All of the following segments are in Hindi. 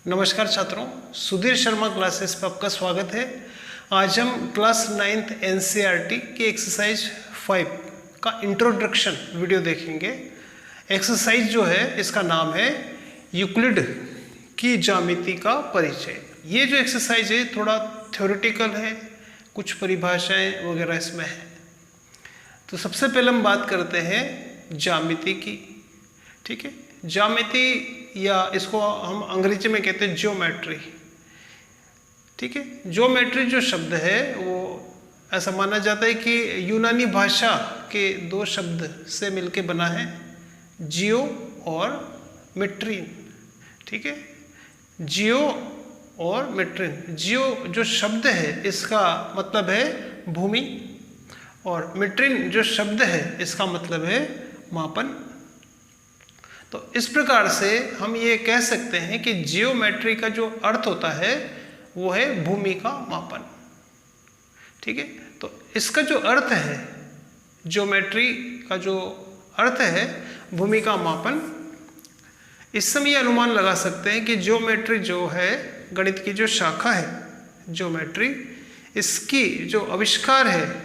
नमस्कार छात्रों, सुधीर शर्मा क्लासेस पर आपका स्वागत है। आज हम क्लास 9th एनसीईआरटी की एक्सरसाइज 5 का इंट्रोडक्शन वीडियो देखेंगे। एक्सरसाइज जो है इसका नाम है यूक्लिड की ज्यामिति का परिचय। ये जो एक्सरसाइज है थोड़ा थ्योरेटिकल है, कुछ परिभाषाएं वगैरह इसमें है। तो सबसे पहले हम बात करते हैं ज्यामिति की। ठीक है, ज्यामिति या इसको हम अंग्रेजी में कहते हैं ज्योमेट्री। ठीक है, ज्योमेट्री जो शब्द है वो ऐसा माना जाता है कि यूनानी भाषा के दो शब्द से मिलके बना है, जियो और मेट्रीन। ठीक है, जियो और मेट्रीन। जियो जो शब्द है इसका मतलब है भूमि और मेट्रीन जो शब्द है इसका मतलब है मापन। तो इस प्रकार से हम ये कह सकते हैं कि जियोमेट्री का जो अर्थ होता है वो है भूमि का मापन। ठीक है, तो इसका जो अर्थ है, ज्योमेट्री का जो अर्थ है भूमि का मापन, इस समय ये अनुमान लगा सकते हैं कि ज्योमेट्री जो है गणित की जो शाखा है ज्योमेट्री, इसकी जो आविष्कार है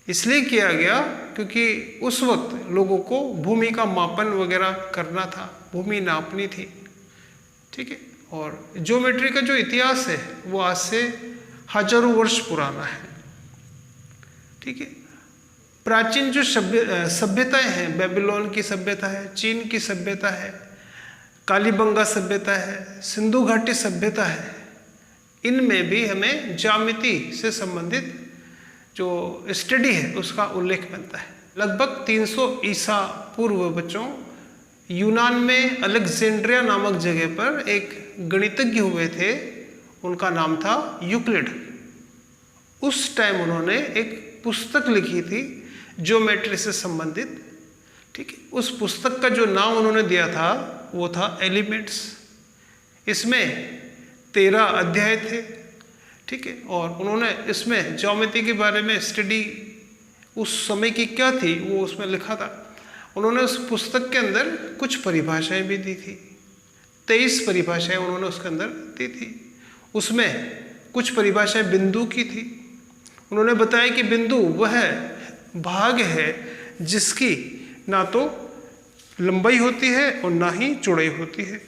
इसलिए किया गया क्योंकि उस वक्त लोगों को भूमि का मापन वगैरह करना था, भूमि नापनी थी। ठीक है, और ज्योमेट्री का जो इतिहास है वो आज से हजारों वर्ष पुराना है। ठीक है, प्राचीन जो सभ्यताएं हैं, बेबीलोन की सभ्यता है, चीन की सभ्यता है, कालीबंगा सभ्यता है, सिंधु घाटी सभ्यता है, इनमें भी हमें ज्यामिति से संबंधित जो स्टडी है उसका उल्लेख मिलता है। लगभग 300 ईसा पूर्व बच्चों यूनान में अलेक्जेंड्रिया नामक जगह पर एक गणितज्ञ हुए थे, उनका नाम था यूक्लिड। उस टाइम उन्होंने एक पुस्तक लिखी थी ज्योमेट्री से संबंधित। ठीक है, उस पुस्तक का जो नाम उन्होंने दिया था वो था एलिमेंट्स। इसमें 13 अध्याय थे। ठीक है, और उन्होंने इसमें ज्योमेट्री के बारे में स्टडी उस समय की क्या थी वो उसमें लिखा था। उन्होंने उस पुस्तक के अंदर कुछ परिभाषाएं भी दी थी, 23 परिभाषाएं उन्होंने उसके अंदर दी थी। उसमें कुछ परिभाषाएं बिंदु की थी। उन्होंने बताया कि बिंदु वह भाग है जिसकी ना तो लंबाई होती है और ना ही चौड़ाई होती है।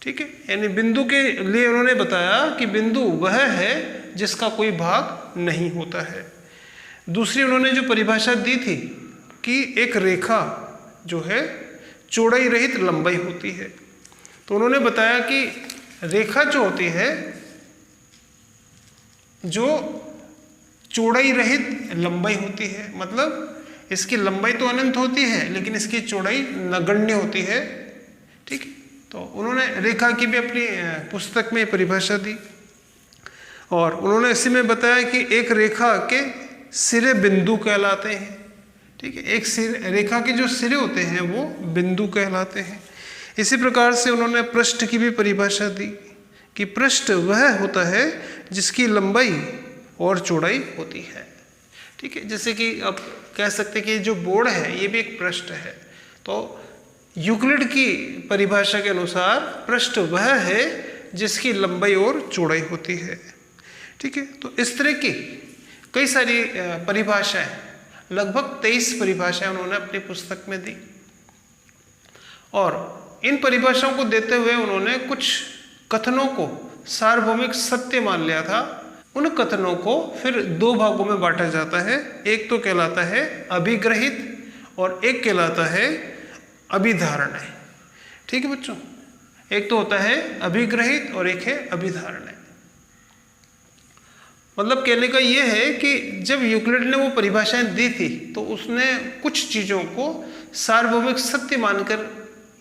ठीक है, यानी बिंदु के लिए उन्होंने बताया कि बिंदु वह है जिसका कोई भाग नहीं होता है। दूसरी उन्होंने जो परिभाषा दी थी कि एक रेखा जो है चौड़ाई रहित लंबाई होती है। तो उन्होंने बताया कि रेखा जो होती है जो चौड़ाई रहित लंबाई होती है, मतलब इसकी लंबाई तो अनंत होती है लेकिन इसकी चौड़ाई नगण्य होती है। ठीक है, तो उन्होंने रेखा की भी अपनी पुस्तक में परिभाषा दी और उन्होंने इसी में बताया कि एक रेखा के सिरे बिंदु कहलाते हैं। ठीक है, एक सिरे, रेखा के जो सिरे होते हैं वो बिंदु कहलाते हैं। इसी प्रकार से उन्होंने पृष्ठ की भी परिभाषा दी कि पृष्ठ वह होता है जिसकी लंबाई और चौड़ाई होती है। ठीक है, जैसे कि आप कह सकते हैं कि जो बोर्ड है ये भी एक पृष्ठ है। तो यूक्लिड की परिभाषा के अनुसार पृष्ठ वह है जिसकी लंबाई और चौड़ाई होती है। ठीक है, तो इस तरह की कई सारी परिभाषाएं, लगभग 23 परिभाषाएं उन्होंने अपनी पुस्तक में दी और इन परिभाषाओं को देते हुए उन्होंने कुछ कथनों को सार्वभौमिक सत्य मान लिया था। उन कथनों को फिर 2 भागों में बांटा जाता है। एक तो कहलाता है अभिग्रहित और एक कहलाता है अभिधारणाएं। ठीक है बच्चों, एक तो होता है अभिग्रहित और एक है अभिधारणाएं। मतलब कहने का यह है कि जब यूक्लिड ने वो परिभाषाएं दी थी तो उसने कुछ चीज़ों को सार्वभौमिक सत्य मानकर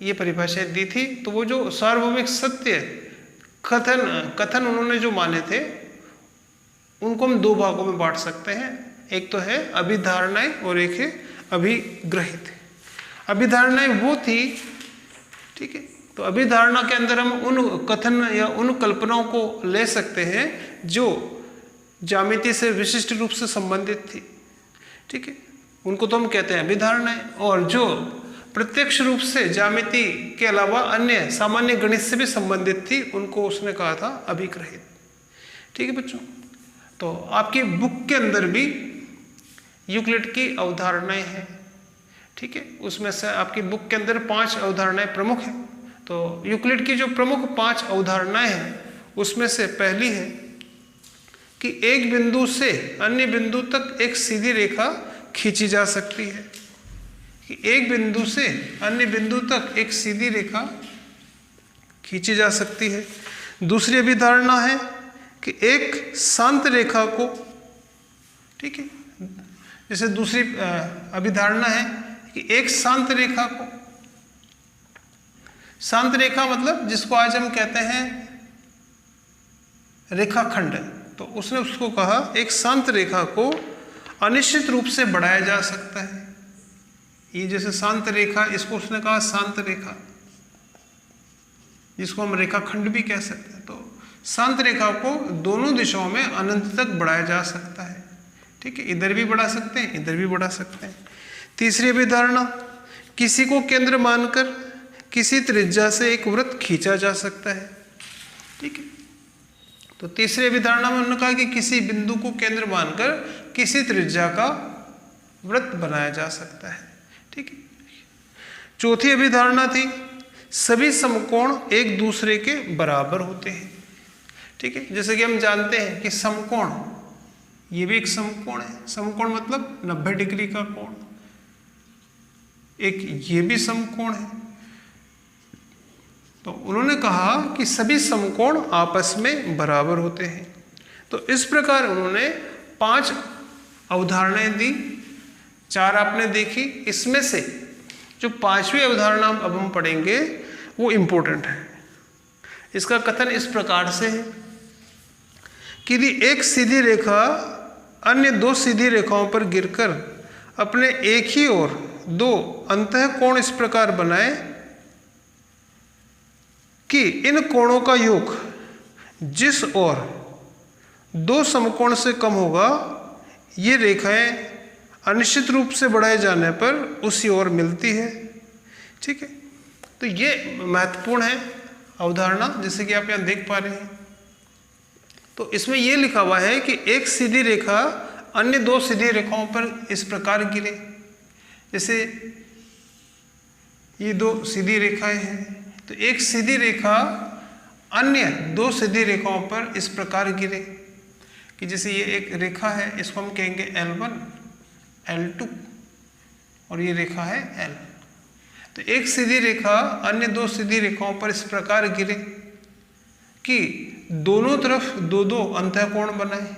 ये परिभाषाएं दी थी। तो वो जो सार्वभौमिक सत्य कथन उन्होंने जो माने थे उनको हम 2 भागों में बांट सकते हैं। एक तो है अभिधारणाएं और एक है अभिग्रहित। अभिधारणाएं वो थी, ठीक है, तो अभिधारणा के अंदर हम उन कथन या उन कल्पनाओं को ले सकते हैं जो ज्यामिति से विशिष्ट रूप से संबंधित थी। ठीक है, उनको तो हम कहते हैं अभिधारणाएं। और जो प्रत्यक्ष रूप से ज्यामिति के अलावा अन्य सामान्य गणित से भी संबंधित थी, उनको उसने कहा था अभिग्रहित। ठीक है बच्चों, तो आपकी बुक के अंदर भी यूक्लिड की अवधारणाएं हैं। ठीक है, उसमें से आपकी बुक के अंदर 5 अवधारणाएं प्रमुख हैं। तो यूक्लिड की जो प्रमुख 5 अवधारणाएं हैं उसमें से पहली है कि एक बिंदु से अन्य बिंदु तक एक सीधी रेखा खींची जा सकती है, कि एक बिंदु से अन्य बिंदु तक एक सीधी रेखा खींची जा सकती है। दूसरी अभिधारणा है कि एक शांत रेखा को, ठीक है, जैसे दूसरी अभिधारणा है कि एक शांत रेखा को, शांत रेखा मतलब जिसको आज हम कहते हैं रेखाखंड, तो उसने उसको कहा एक शांत रेखा को अनिश्चित रूप से बढ़ाया जा सकता है। ये जैसे शांत रेखा, इसको उसने कहा शांत रेखा, जिसको हम रेखाखंड भी कह सकते हैं। तो शांत रेखा को दोनों दिशाओं में अनंत तक बढ़ाया जा सकता है। ठीक है, इधर भी बढ़ा सकते हैं, इधर भी बढ़ा सकते हैं। तीसरी अभिधारणा, किसी को केंद्र मानकर किसी त्रिज्या से एक वृत्त खींचा जा सकता है। ठीक है, तो तीसरी अभिधारणा में उन्होंने कहा कि किसी बिंदु को केंद्र मानकर किसी त्रिज्या का वृत्त बनाया जा सकता है। ठीक है, चौथी अभिधारणा थी सभी समकोण एक दूसरे के बराबर होते हैं। ठीक है, जैसे कि हम जानते हैं कि समकोण, ये भी एक समकोण है। समकोण मतलब 90 डिग्री का कोण। एक ये भी समकोण है। तो उन्होंने कहा कि सभी समकोण आपस में बराबर होते हैं। तो इस प्रकार उन्होंने 5 अवधारणाएं दी, 4 आपने देखी। इसमें से जो 5वीं अवधारणा अब हम पढ़ेंगे वो इम्पोर्टेंट है। इसका कथन इस प्रकार से है कि यदि एक सीधी रेखा अन्य 2 सीधी रेखाओं पर गिरकर अपने एक ही ओर 2 अंतःकोण इस प्रकार बनाए कि इन कोणों का योग जिस ओर 2 समकोण से कम होगा, ये रेखाएं अनिश्चित रूप से बढ़ाए जाने पर उसी ओर मिलती है। ठीक है, तो ये महत्वपूर्ण है अवधारणा, जैसे कि आप यहाँ देख पा रहे हैं। तो इसमें ये लिखा हुआ है कि एक सीधी रेखा अन्य 2 सीधी रेखाओं पर इस प्रकार गिरे, जैसे ये 2 सीधी रेखाएं हैं, तो एक सीधी रेखा अन्य 2 सीधी रेखाओं पर इस प्रकार गिरे कि जैसे ये एक रेखा है, इसको हम कहेंगे L1, L2 और ये रेखा है L। तो एक सीधी रेखा अन्य 2 सीधी रेखाओं पर इस प्रकार गिरे कि दोनों तरफ 2-2 अंतःकोण बनाए।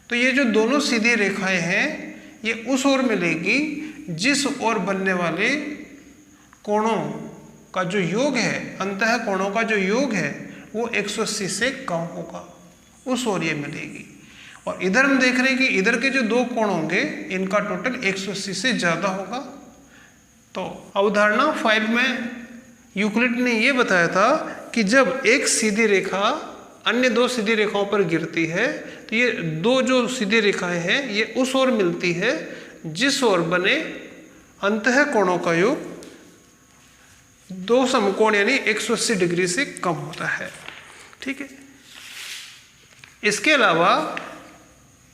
तो ये जो दोनों सीधी रेखाएं हैं ये उस ओर मिलेगी जिस ओर बनने वाले कोणों का जो योग है, अंतःकोणों का जो योग है वो 180 से कम होगा, उस ओर ये मिलेगी। और इधर हम देख रहे हैं कि इधर के जो 2 कोण होंगे इनका टोटल 180 से ज़्यादा होगा। तो अवधारणा 5 में यूक्लिड ने ये बताया था कि जब एक सीधी रेखा अन्य 2 सीधी रेखाओं पर गिरती है तो ये 2 जो सीधी रेखाएं हैं ये उस ओर मिलती है जिस ओर बने अंतःकोणों का योग 2 समकोण यानी 180 डिग्री से कम होता है। ठीक है, इसके अलावा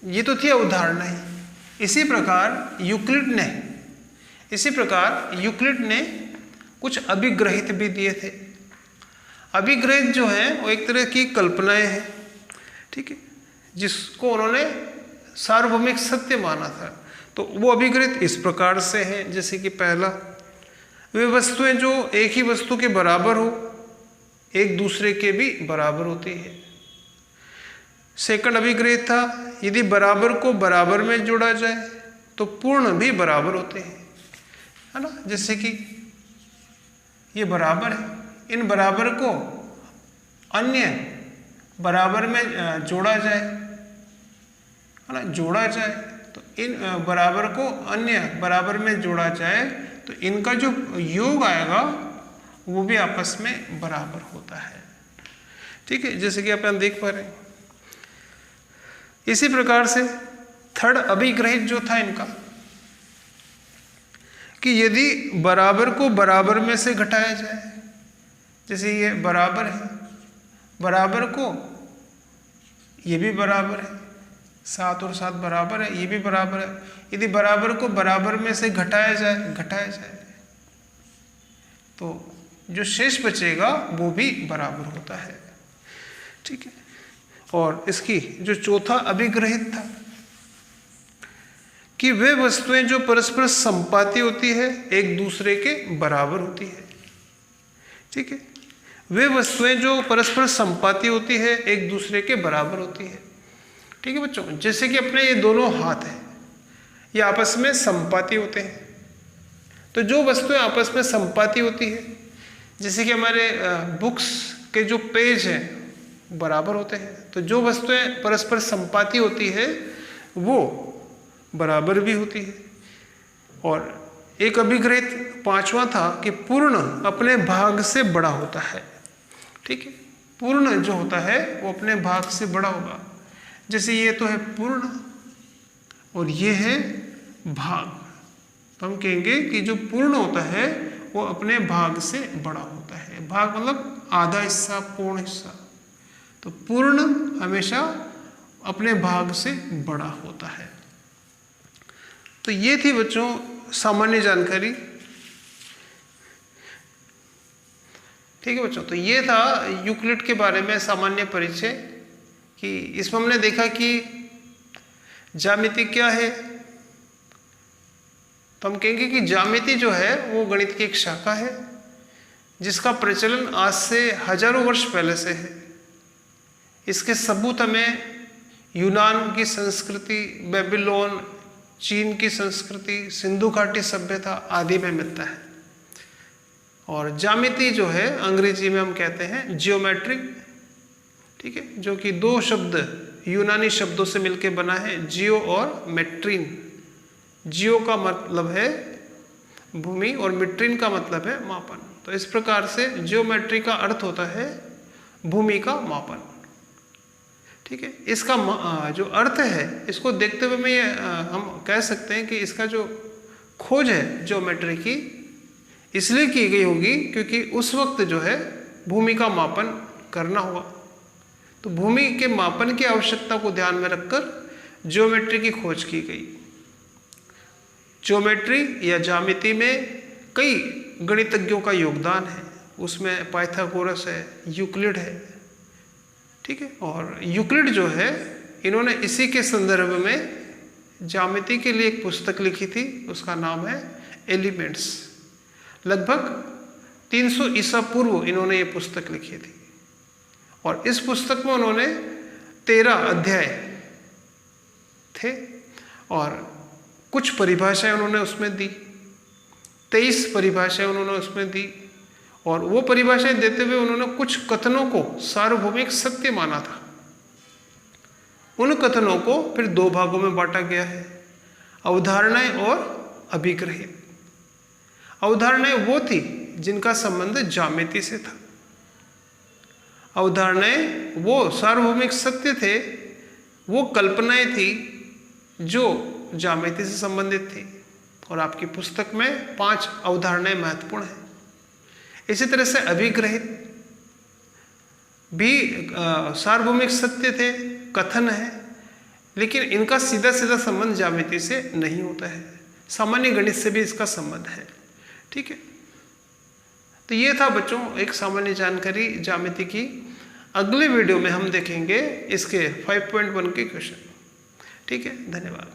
ये तो थी अवधारणा ही। इसी प्रकार यूक्लिड ने कुछ अभिग्रहित भी दिए थे। अभिग्रहित जो है वो एक तरह की कल्पनाएं हैं। ठीक है, जिसको उन्होंने सार्वभौमिक सत्य माना था। तो वो अभिग्रहित इस प्रकार से हैं, जैसे कि पहला, वे वस्तुएं जो एक ही वस्तु के बराबर हो एक दूसरे के भी बराबर होती है। सेकंड अभिग्रहित था, यदि बराबर को बराबर में जोड़ा जाए तो पूर्ण भी बराबर होते हैं, है ना। जैसे कि ये बराबर है, इन बराबर को अन्य बराबर में जोड़ा जाए, है ना, जोड़ा जाए तो इन बराबर को अन्य बराबर में जोड़ा जाए तो इनका जो योग आएगा वो भी आपस में बराबर होता है। ठीक है, जैसे कि आप यहाँ देख पा रहे हैं। इसी प्रकार से थर्ड अभिग्रहित जो था इनका कि यदि बराबर को बराबर में से घटाया जाए, जैसे ये बराबर है, बराबर को ये भी बराबर है, 7 और 7 बराबर है, ये भी बराबर है, यदि बराबर को बराबर में से घटाया जाए तो जो शेष बचेगा वो भी बराबर होता है। ठीक है। और इसकी जो चौथा अभिग्रहित था कि वे वस्तुएं जो परस्पर संपाती होती है एक दूसरे के बराबर होती है। ठीक है। वे वस्तुएं जो परस्पर संपाती होती है एक दूसरे के बराबर होती है। ठीक है बच्चों, जैसे कि अपने ये दोनों हाथ हैं, ये आपस में संपाती होते हैं। तो जो वस्तुएं आपस में संपाती होती है, जैसे कि हमारे बुक्स के जो पेज हैं बराबर होते हैं, तो जो वस्तुएं परस्पर संपाती होती है वो बराबर भी होती है। और एक अभिग्रहित पांचवा था कि पूर्ण अपने भाग से बड़ा होता है। ठीक है। पूर्ण जो होता है वो अपने भाग से बड़ा होगा। जैसे ये तो है पूर्ण और ये है भाग, तो हम कहेंगे कि जो पूर्ण होता है वो अपने भाग से बड़ा होता है। भाग मतलब आधा हिस्सा, पूर्ण हिस्सा। तो पूर्ण हमेशा अपने भाग से बड़ा होता है। तो ये थी बच्चों सामान्य जानकारी। ठीक है बच्चों, तो ये था यूक्लिड के बारे में सामान्य परिचय, कि इसमें हमने देखा कि ज्यामिति क्या है। तो हम कहेंगे कि ज्यामिति जो है वो गणित की एक शाखा है जिसका प्रचलन आज से हजारों वर्ष पहले से है। इसके सबूत हमें यूनान की संस्कृति, बेबीलोन, चीन की संस्कृति, सिंधु घाटी सभ्यता आदि में मिलता है। और ज्यामिति जो है अंग्रेजी में हम कहते हैं जियोमेट्री। ठीक है, जो कि दो शब्द यूनानी शब्दों से मिलकर बना है, जियो और मेट्रीन। जियो का मतलब है भूमि और मेट्रीन का मतलब है मापन। तो इस प्रकार से जियोमेट्री का अर्थ होता है भूमि का मापन। ठीक है। इसका जो अर्थ है, इसको देखते हुए हम कह सकते हैं कि इसका जो खोज है ज्योमेट्री की इसलिए की गई होगी क्योंकि उस वक्त जो है भूमि का मापन करना हुआ। तो भूमि के मापन की आवश्यकता को ध्यान में रखकर ज्योमेट्री की खोज की गई। ज्योमेट्री या ज्यामिति में कई गणितज्ञों का योगदान है। उसमें पाइथागोरस है, यूक्लिड है। ठीक है। और यूक्लिड जो है इन्होंने इसी के संदर्भ में ज्यामिति के लिए एक पुस्तक लिखी थी, उसका नाम है एलिमेंट्स। लगभग 300 ईसा पूर्व इन्होंने ये पुस्तक लिखी थी और इस पुस्तक में उन्होंने 13 अध्याय थे और कुछ परिभाषाएं उन्होंने उसमें दी, 23 परिभाषाएं उन्होंने उसमें दी। और वो परिभाषाएं देते हुए उन्होंने कुछ कथनों को सार्वभौमिक सत्य माना था। उन कथनों को फिर 2 भागों में बांटा गया है, अवधारणाएं और अभिग्रहित। अवधारणाएं वो थी जिनका संबंध ज्यामिति से था। अवधारणाएं वो सार्वभौमिक सत्य थे, वो कल्पनाएं थी जो ज्यामिति से संबंधित थी। और आपकी पुस्तक में 5 अवधारणाएं महत्वपूर्ण हैं। इसी तरह से अभिग्रहित भी सार्वभौमिक सत्य थे, कथन है, लेकिन इनका सीधा सीधा संबंध ज्यामिति से नहीं होता है, सामान्य गणित से भी इसका संबंध है। ठीक है। तो ये था बच्चों एक सामान्य जानकारी ज्यामिति की। अगले वीडियो में हम देखेंगे इसके 5.1 के क्वेश्चन। ठीक है, धन्यवाद।